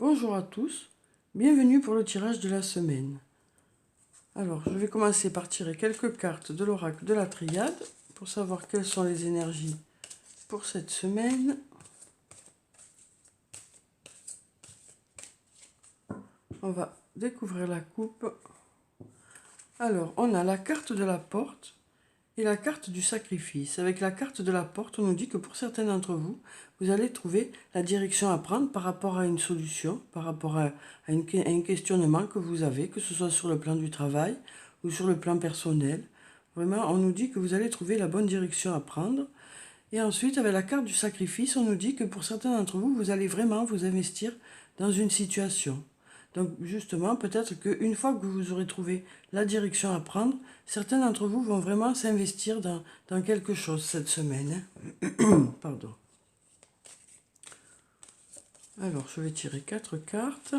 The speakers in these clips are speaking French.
Bonjour à tous, bienvenue pour le tirage de la semaine. Alors, je vais commencer par tirer quelques cartes de l'oracle de la triade pour savoir quelles sont les énergies pour cette semaine. On va découvrir la coupe. Alors, on a la carte de la porte et la carte du sacrifice. Avec la carte de la porte, on nous dit que pour certains d'entre vous, vous allez trouver la direction à prendre par rapport à une solution, par rapport à un questionnement que vous avez, que ce soit sur le plan du travail ou sur le plan personnel. Vraiment, on nous dit que vous allez trouver la bonne direction à prendre. Et ensuite, avec la carte du sacrifice, on nous dit que pour certains d'entre vous, vous allez vraiment vous investir dans une situation. Donc justement, peut-être qu'une fois que vous aurez trouvé la direction à prendre, certains d'entre vous vont vraiment s'investir dans quelque chose cette semaine. Pardon. Alors, je vais tirer 4 cartes.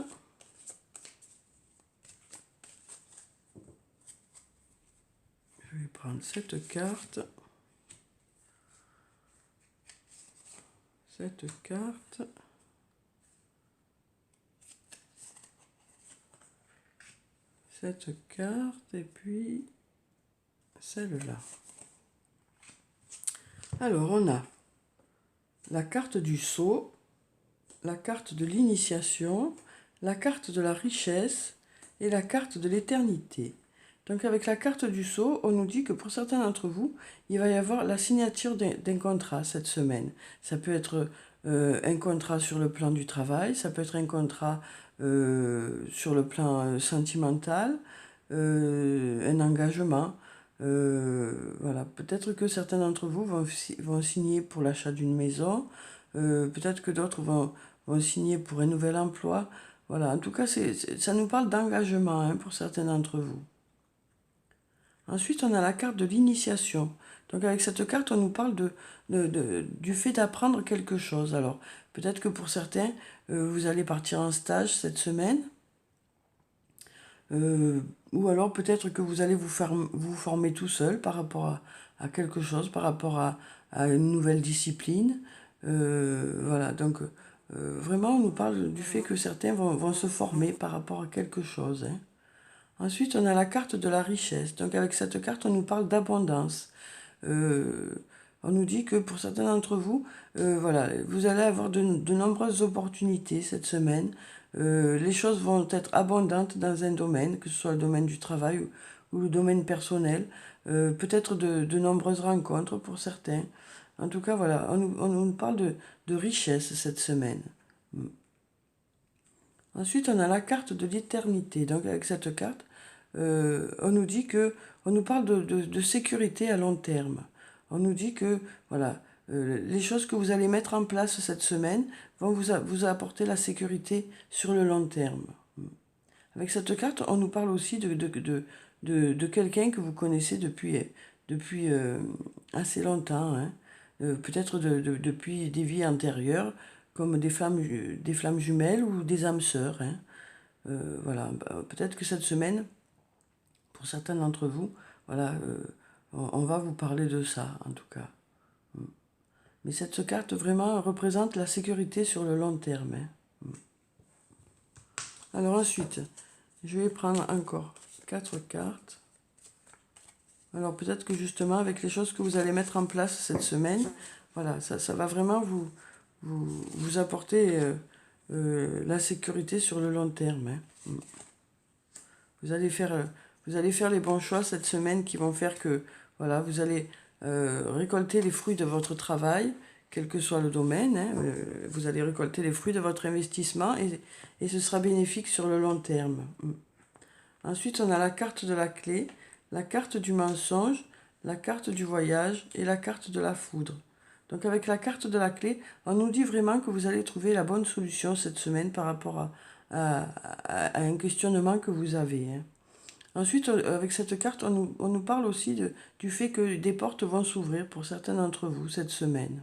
Je vais prendre cette carte. Cette carte. Cette carte et puis celle-là. Alors, on a la carte du sceau, la carte de l'initiation, la carte de la richesse et la carte de l'éternité. Donc avec la carte du sceau, on nous dit que pour certains d'entre vous, il va y avoir la signature d'un contrat cette semaine. Ça peut être un contrat sur le plan du travail, ça peut être un contrat sur le plan sentimental, un engagement. Voilà, peut-être que certains d'entre vous vont signer pour l'achat d'une maison, peut-être que d'autres vont signer pour un nouvel emploi. Voilà, en tout cas, ça nous parle d'engagement hein, pour certains d'entre vous. Ensuite, on a la carte de l'initiation. Donc avec cette carte, on nous parle du fait d'apprendre quelque chose. Alors, peut-être que pour certains, vous allez partir en stage cette semaine. Ou alors peut-être que vous allez vous former tout seul par rapport à quelque chose, par rapport à une nouvelle discipline. Voilà, donc vraiment, on nous parle du fait que certains vont se former par rapport à quelque chose. Hein. Ensuite, on a la carte de la richesse. Donc avec cette carte, on nous parle d'abondance. On nous dit que pour certains d'entre vous, voilà, vous allez avoir de nombreuses opportunités cette semaine. Les choses vont être abondantes dans un domaine, que ce soit le domaine du travail ou le domaine personnel. Peut-être de nombreuses rencontres pour certains. En tout cas, voilà, on nous parle de richesse cette semaine. Ensuite, on a la carte de l'éternité. Donc avec cette carte, on nous dit que, on nous parle de sécurité à long terme. On nous dit que, voilà, les choses que vous allez mettre en place cette semaine vont vous apporter la sécurité sur le long terme. Avec cette carte, on nous parle aussi de quelqu'un que vous connaissez depuis assez longtemps, hein. Peut-être depuis des vies antérieures, comme des flammes jumelles ou des âmes sœurs. Hein. Voilà, peut-être que cette semaine, pour certains d'entre vous, voilà, on va vous parler de ça, en tout cas. Mais cette carte, vraiment, représente la sécurité sur le long terme. Hein. Alors ensuite, je vais prendre encore 4 cartes. Alors peut-être que justement, avec les choses que vous allez mettre en place cette semaine, voilà, ça va vraiment vous apporter la sécurité sur le long terme. Hein. Vous allez faire les bons choix cette semaine qui vont faire que voilà, vous allez récolter les fruits de votre travail, quel que soit le domaine. Hein, vous allez récolter les fruits de votre investissement et ce sera bénéfique sur le long terme. Ensuite, on a la carte de la clé, la carte du mensonge, la carte du voyage et la carte de la foudre. Donc avec la carte de la clé, on nous dit vraiment que vous allez trouver la bonne solution cette semaine par rapport à un questionnement que vous avez. Hein. Ensuite, avec cette carte, on nous parle aussi du fait que des portes vont s'ouvrir pour certains d'entre vous cette semaine.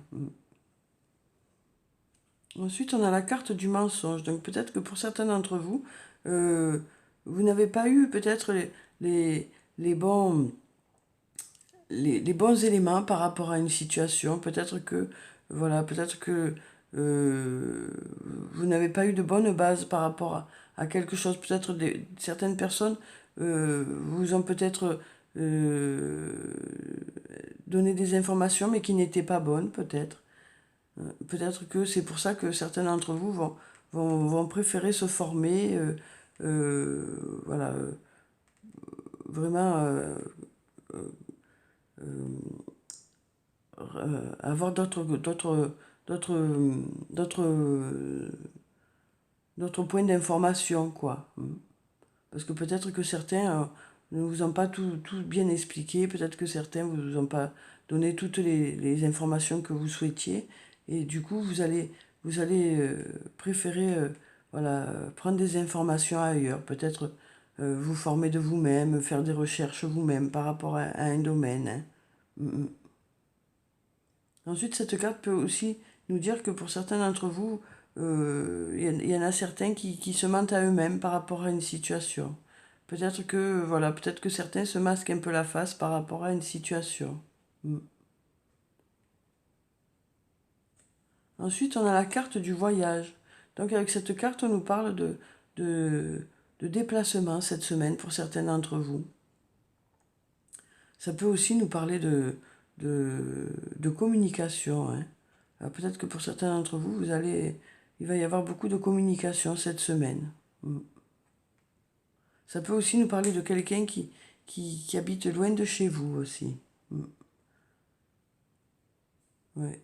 Ensuite, on a la carte du mensonge. Donc peut-être que pour certains d'entre vous, vous n'avez pas eu peut-être les bons éléments par rapport à une situation. Peut-être que, voilà, peut-être que vous n'avez pas eu de bonne base par rapport à quelque chose. Peut-être certaines personnes vous ont peut-être donné des informations, mais qui n'étaient pas bonnes, peut-être. Peut-être que c'est pour ça que certains d'entre vous vont préférer se former, voilà, vraiment avoir d'autres points d'information, quoi. Parce que peut-être que certains ne vous ont pas tout bien expliqué, peut-être que certains ne vous ont pas donné toutes les informations que vous souhaitiez, et du coup, vous allez préférer voilà, prendre des informations ailleurs, peut-être vous former de vous-même, faire des recherches vous-même par rapport à un domaine. Hein. Ensuite, cette carte peut aussi nous dire que pour certains d'entre vous, y en a certains qui se mentent à eux-mêmes par rapport à une situation. Peut-être que, voilà, peut-être que certains se masquent un peu la face par rapport à une situation. Ensuite, on a la carte du voyage. Donc avec cette carte, on nous parle de déplacement cette semaine pour certains d'entre vous. Ça peut aussi nous parler de communication. Hein. Peut-être que pour certains d'entre vous, il va y avoir beaucoup de communication cette semaine. Ça peut aussi nous parler de quelqu'un qui habite loin de chez vous aussi. Ouais.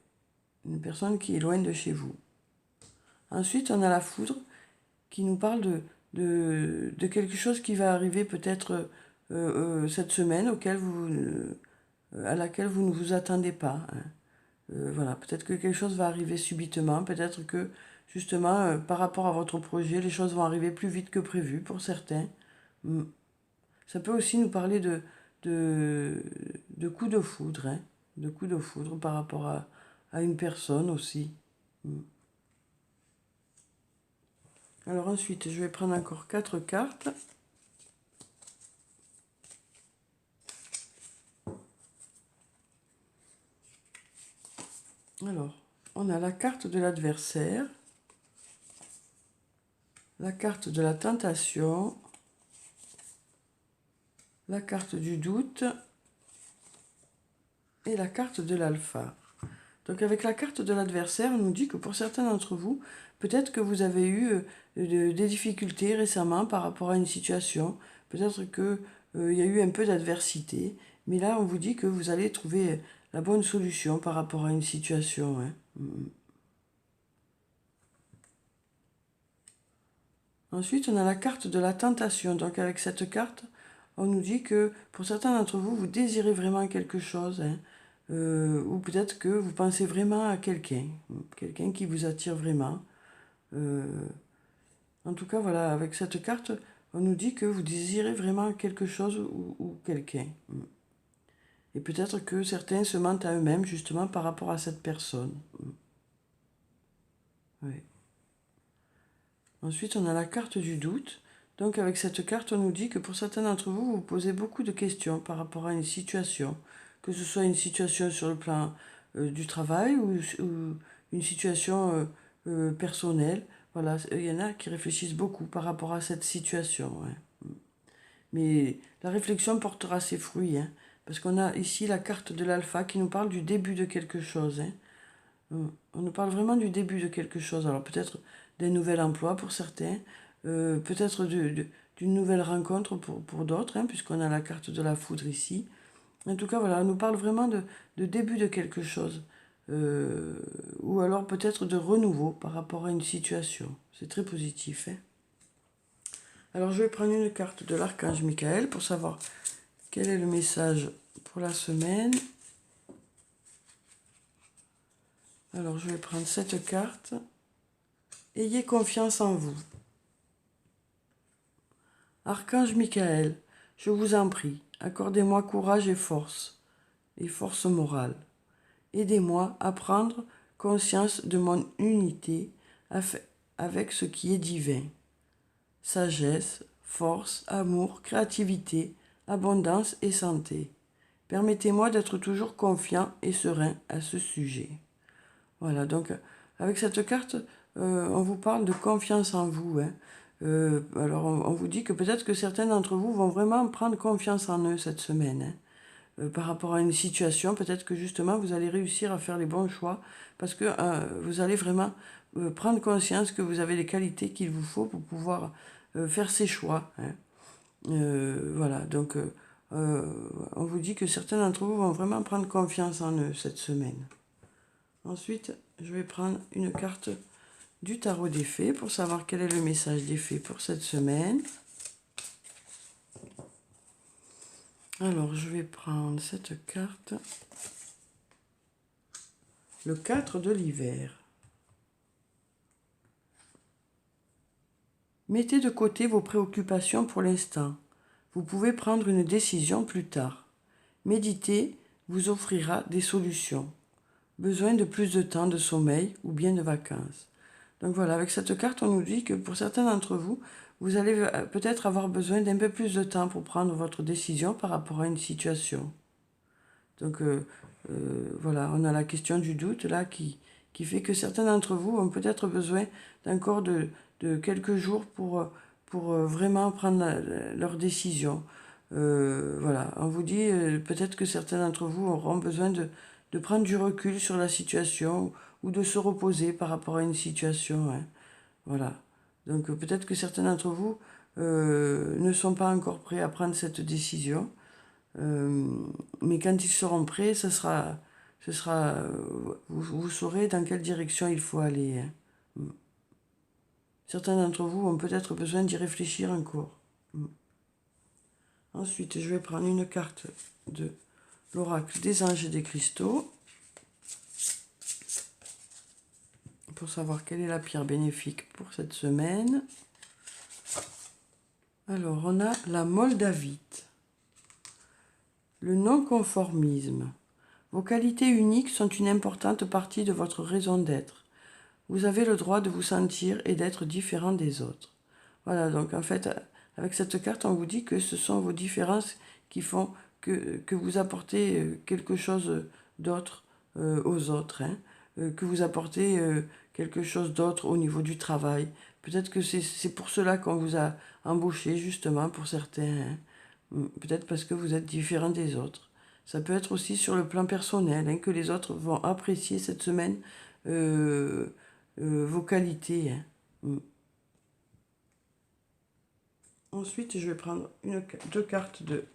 Une personne qui est loin de chez vous. Ensuite, on a la foudre qui nous parle de quelque chose qui va arriver peut-être cette semaine à laquelle vous ne vous attendez pas. Hein. Voilà, peut-être que quelque chose va arriver subitement, peut-être que justement par rapport à votre projet, les choses vont arriver plus vite que prévu pour certains. Ça peut aussi nous parler de coups de foudre, hein, de coups de foudre par rapport à une personne aussi. Alors ensuite, je vais prendre encore 4 cartes. Alors, on a la carte de l'adversaire, la carte de la tentation, la carte du doute et la carte de l'alpha. Donc avec la carte de l'adversaire, on nous dit que pour certains d'entre vous, peut-être que vous avez eu des difficultés récemment par rapport à une situation, peut-être qu'il y a eu un peu d'adversité, mais là on vous dit que vous allez trouver la bonne solution par rapport à une situation. Hein. Ensuite, on a la carte de la tentation. Donc avec cette carte, on nous dit que pour certains d'entre vous, vous désirez vraiment quelque chose. Hein, ou peut-être que vous pensez vraiment à quelqu'un qui vous attire vraiment. En tout cas, voilà, avec cette carte, on nous dit que vous désirez vraiment quelque chose ou quelqu'un. Et peut-être que certains se mentent à eux-mêmes justement par rapport à cette personne. Oui. Ensuite, on a la carte du doute. Donc avec cette carte, on nous dit que pour certains d'entre vous, vous posez beaucoup de questions par rapport à une situation, que ce soit une situation sur le plan du travail ou une situation personnelle. Voilà, il y en a qui réfléchissent beaucoup par rapport à cette situation. Hein. Mais la réflexion portera ses fruits, hein, parce qu'on a ici la carte de l'alpha qui nous parle du début de quelque chose. Hein. On nous parle vraiment du début de quelque chose. Alors peut-être d'un nouvel emploi pour certains, peut-être d'une nouvelle rencontre pour d'autres, hein, puisqu'on a la carte de la foudre ici. En tout cas, voilà, on nous parle vraiment de début de quelque chose. Ou alors peut-être de renouveau par rapport à une situation. C'est très positif. Hein. Alors je vais prendre une carte de l'archange Michael pour savoir quel est le message pour la semaine. Alors je vais prendre cette carte. Ayez confiance en vous. Archange Michael, je vous en prie, accordez-moi courage et force morale. Aidez-moi à prendre conscience de mon unité avec ce qui est divin. Sagesse, force, amour, créativité, abondance et santé. Permettez-moi d'être toujours confiant et serein à ce sujet. Voilà, donc avec cette carte, on vous parle de confiance en vous. Hein. Alors, on vous dit que peut-être que certains d'entre vous vont vraiment prendre confiance en eux cette semaine. Hein. Par rapport à une situation, peut-être que justement, vous allez réussir à faire les bons choix parce que vous allez vraiment prendre conscience que vous avez les qualités qu'il vous faut pour pouvoir faire ces choix. Hein. Voilà, donc on vous dit que certains d'entre vous vont vraiment prendre confiance en eux cette semaine. Ensuite, je vais prendre une carte du tarot des fées pour savoir quel est le message des fées pour cette semaine. Alors, je vais prendre cette carte, le 4 de l'hiver. Mettez de côté vos préoccupations pour l'instant. Vous pouvez prendre une décision plus tard. Méditer vous offrira des solutions. Besoin de plus de temps de sommeil ou bien de vacances. Donc voilà, avec cette carte, on nous dit que pour certains d'entre vous, vous allez peut-être avoir besoin d'un peu plus de temps pour prendre votre décision par rapport à une situation. Donc voilà, on a la question du doute là qui fait que certains d'entre vous ont peut-être besoin d'encore de quelques jours pour vraiment prendre leur décision. Voilà, on vous dit peut-être que certains d'entre vous auront besoin de prendre du recul sur la situation ou de se reposer par rapport à une situation. Hein. Voilà. Donc peut-être que certains d'entre vous ne sont pas encore prêts à prendre cette décision. Mais quand ils seront prêts, vous saurez dans quelle direction il faut aller. Hein. Certains d'entre vous ont peut-être besoin d'y réfléchir encore. Ensuite, je vais prendre une carte de l'oracle des anges et des cristaux pour savoir quelle est la pierre bénéfique pour cette semaine. Alors, on a la moldavite, le non-conformisme. Vos qualités uniques sont une importante partie de votre raison d'être. Vous avez le droit de vous sentir et d'être différent des autres. Voilà, donc en fait, avec cette carte, on vous dit que ce sont vos différences qui font que vous apportez quelque chose d'autre aux autres, hein, que vous apportez quelque chose d'autre au niveau du travail. Peut-être que c'est pour cela qu'on vous a embauché, justement, pour certains. Hein. Peut-être parce que vous êtes différent des autres. Ça peut être aussi sur le plan personnel, hein, que les autres vont apprécier cette semaine vos qualités. Hein. Ensuite, je vais prendre deux cartes de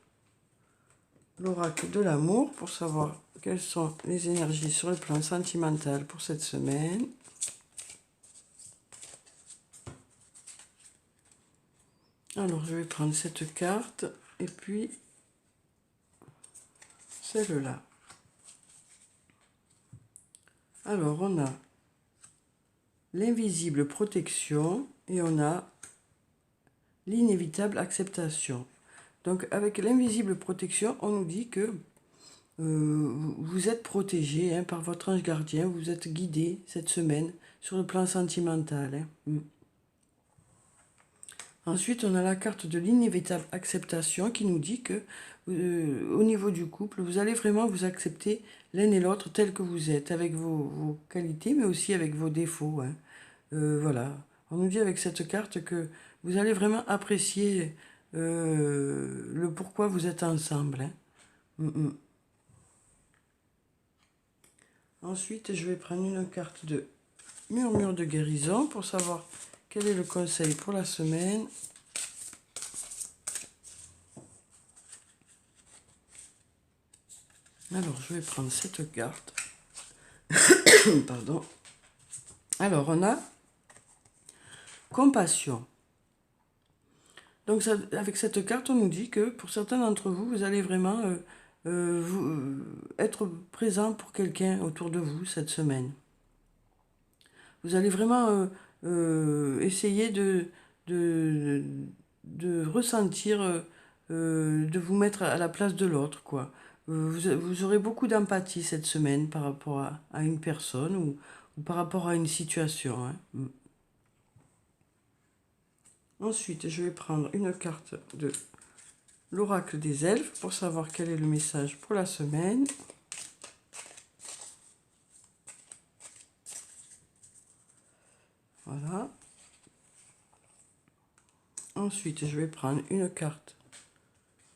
l'oracle de l'amour pour savoir quelles sont les énergies sur le plan sentimental pour cette semaine. Alors, je vais prendre cette carte et puis celle-là. Alors, on a l'invisible protection et on a l'inévitable acceptation. Donc, avec l'invisible protection, on nous dit que vous êtes protégé hein, par votre ange gardien, vous êtes guidé cette semaine sur le plan sentimental. Hein. Ensuite, on a la carte de l'inévitable acceptation qui nous dit que au niveau du couple, vous allez vraiment vous accepter l'un et l'autre tel que vous êtes, avec vos qualités, mais aussi avec vos défauts. Hein. Voilà. On nous dit avec cette carte que vous allez vraiment apprécier le pourquoi vous êtes ensemble. Hein. Ensuite, je vais prendre une carte de murmure de guérison pour savoir quel est le conseil pour la semaine. Alors, je vais prendre cette carte. Pardon. Alors, on a compassion. Donc, ça, avec cette carte, on nous dit que pour certains d'entre vous, vous allez vraiment être présent pour quelqu'un autour de vous cette semaine. Vous allez vraiment essayer de ressentir, de vous mettre à la place de l'autre, quoi. Vous aurez beaucoup d'empathie cette semaine par rapport à une personne ou par rapport à une situation. Hein. Ensuite, je vais prendre une carte de l'oracle des elfes pour savoir quel est le message pour la semaine. Ensuite, je vais prendre une carte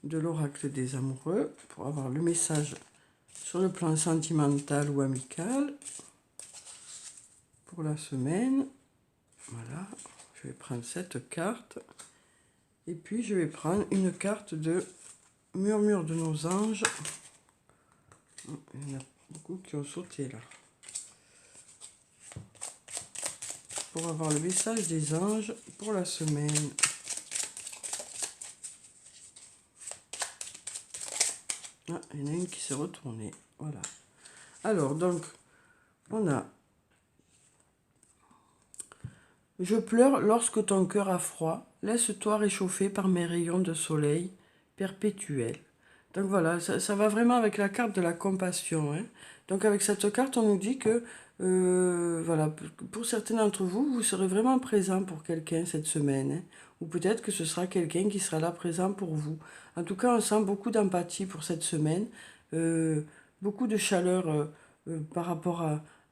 de l'oracle des amoureux pour avoir le message sur le plan sentimental ou amical pour la semaine. Voilà, je vais prendre cette carte. Et puis, je vais prendre une carte de murmure de nos anges. Il y en a beaucoup qui ont sauté là. Pour avoir le message des anges pour la semaine. Ah, il y en a une qui s'est retournée. Voilà. Alors, donc, on a... Je pleure lorsque ton cœur a froid. Laisse-toi réchauffer par mes rayons de soleil perpétuels. Donc voilà, ça va vraiment avec la carte de la compassion. Hein. Donc avec cette carte, on nous dit que, voilà, pour certains d'entre vous, vous serez vraiment présent pour quelqu'un cette semaine. Hein. Ou peut-être que ce sera quelqu'un qui sera là présent pour vous. En tout cas, on sent beaucoup d'empathie pour cette semaine. Beaucoup de chaleur par rapport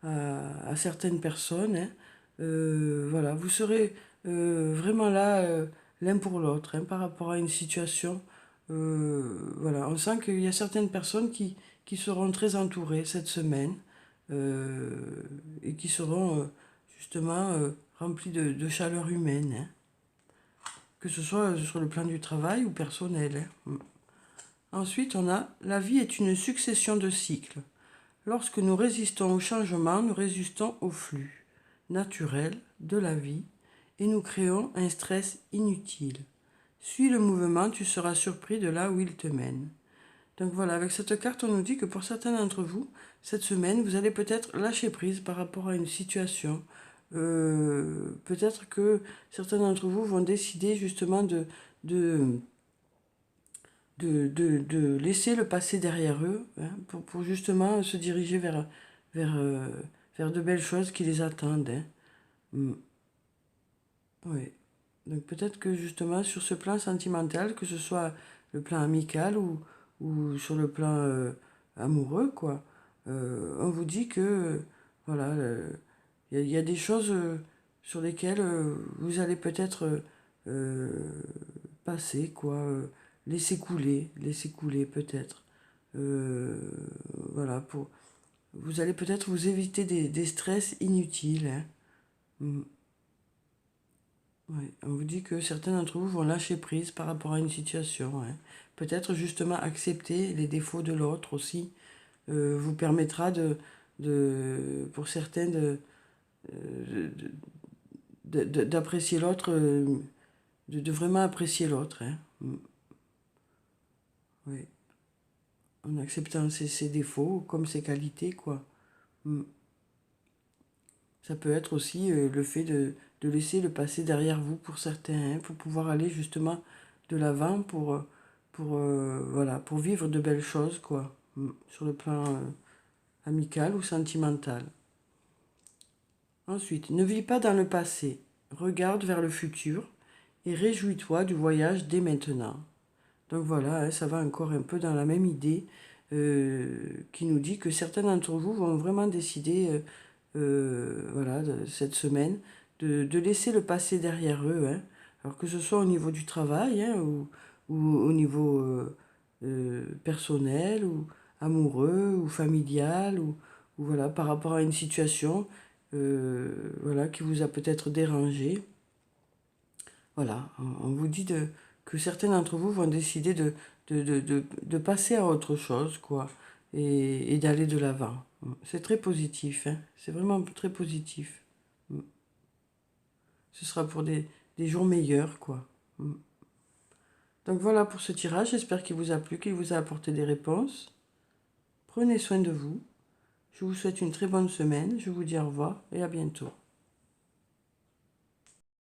à certaines personnes. Hein. Voilà, vous serez vraiment là l'un pour l'autre hein, par rapport à une situation. Voilà, on sent qu'il y a certaines personnes qui seront très entourées cette semaine et qui seront justement remplies de chaleur humaine, hein, que ce soit sur le plan du travail ou personnel. Hein. Ensuite, on a « La vie est une succession de cycles. Lorsque nous résistons au changement, nous résistons au flux naturel de la vie et nous créons un stress inutile. Suis le mouvement, tu seras surpris de là où il te mène. » Donc voilà, avec cette carte, on nous dit que pour certains d'entre vous, cette semaine, vous allez peut-être lâcher prise par rapport à une situation. Peut-être que certains d'entre vous vont décider justement de laisser le passé derrière eux hein, pour justement se diriger vers de belles choses qui les attendent. Hein. Oui. Donc peut-être que justement sur ce plan sentimental, que ce soit le plan amical ou sur le plan amoureux, quoi, on vous dit que voilà, il y a des choses sur lesquelles vous allez peut-être passer, quoi, laisser couler peut-être. Voilà, vous allez peut-être vous éviter des stress inutiles. Hein. Oui, on vous dit que certains d'entre vous vont lâcher prise par rapport à une situation. Hein. Peut-être justement accepter les défauts de l'autre aussi vous permettra pour certains d'apprécier l'autre, de vraiment apprécier l'autre. Hein. Oui, en acceptant ses défauts comme ses qualités, quoi. Ça peut être aussi le fait de laisser le passé derrière vous pour certains, hein, pour pouvoir aller justement de l'avant voilà, pour vivre de belles choses, quoi, sur le plan amical ou sentimental. Ensuite, ne vis pas dans le passé, regarde vers le futur et réjouis-toi du voyage dès maintenant. Donc voilà, hein, ça va encore un peu dans la même idée qui nous dit que certains d'entre vous vont vraiment décider voilà, cette semaine, de laisser le passé derrière eux, hein. Alors que ce soit au niveau du travail hein, ou au niveau personnel ou amoureux ou familial ou voilà, par rapport à une situation voilà, qui vous a peut-être dérangé. Voilà, on vous dit que certains d'entre vous vont décider de passer à autre chose, quoi, et d'aller de l'avant. C'est très positif, hein. C'est vraiment très positif. Ce sera pour des jours meilleurs, quoi. Donc voilà pour ce tirage, j'espère qu'il vous a plu, qu'il vous a apporté des réponses. Prenez soin de vous. Je vous souhaite une très bonne semaine, je vous dis au revoir et à bientôt.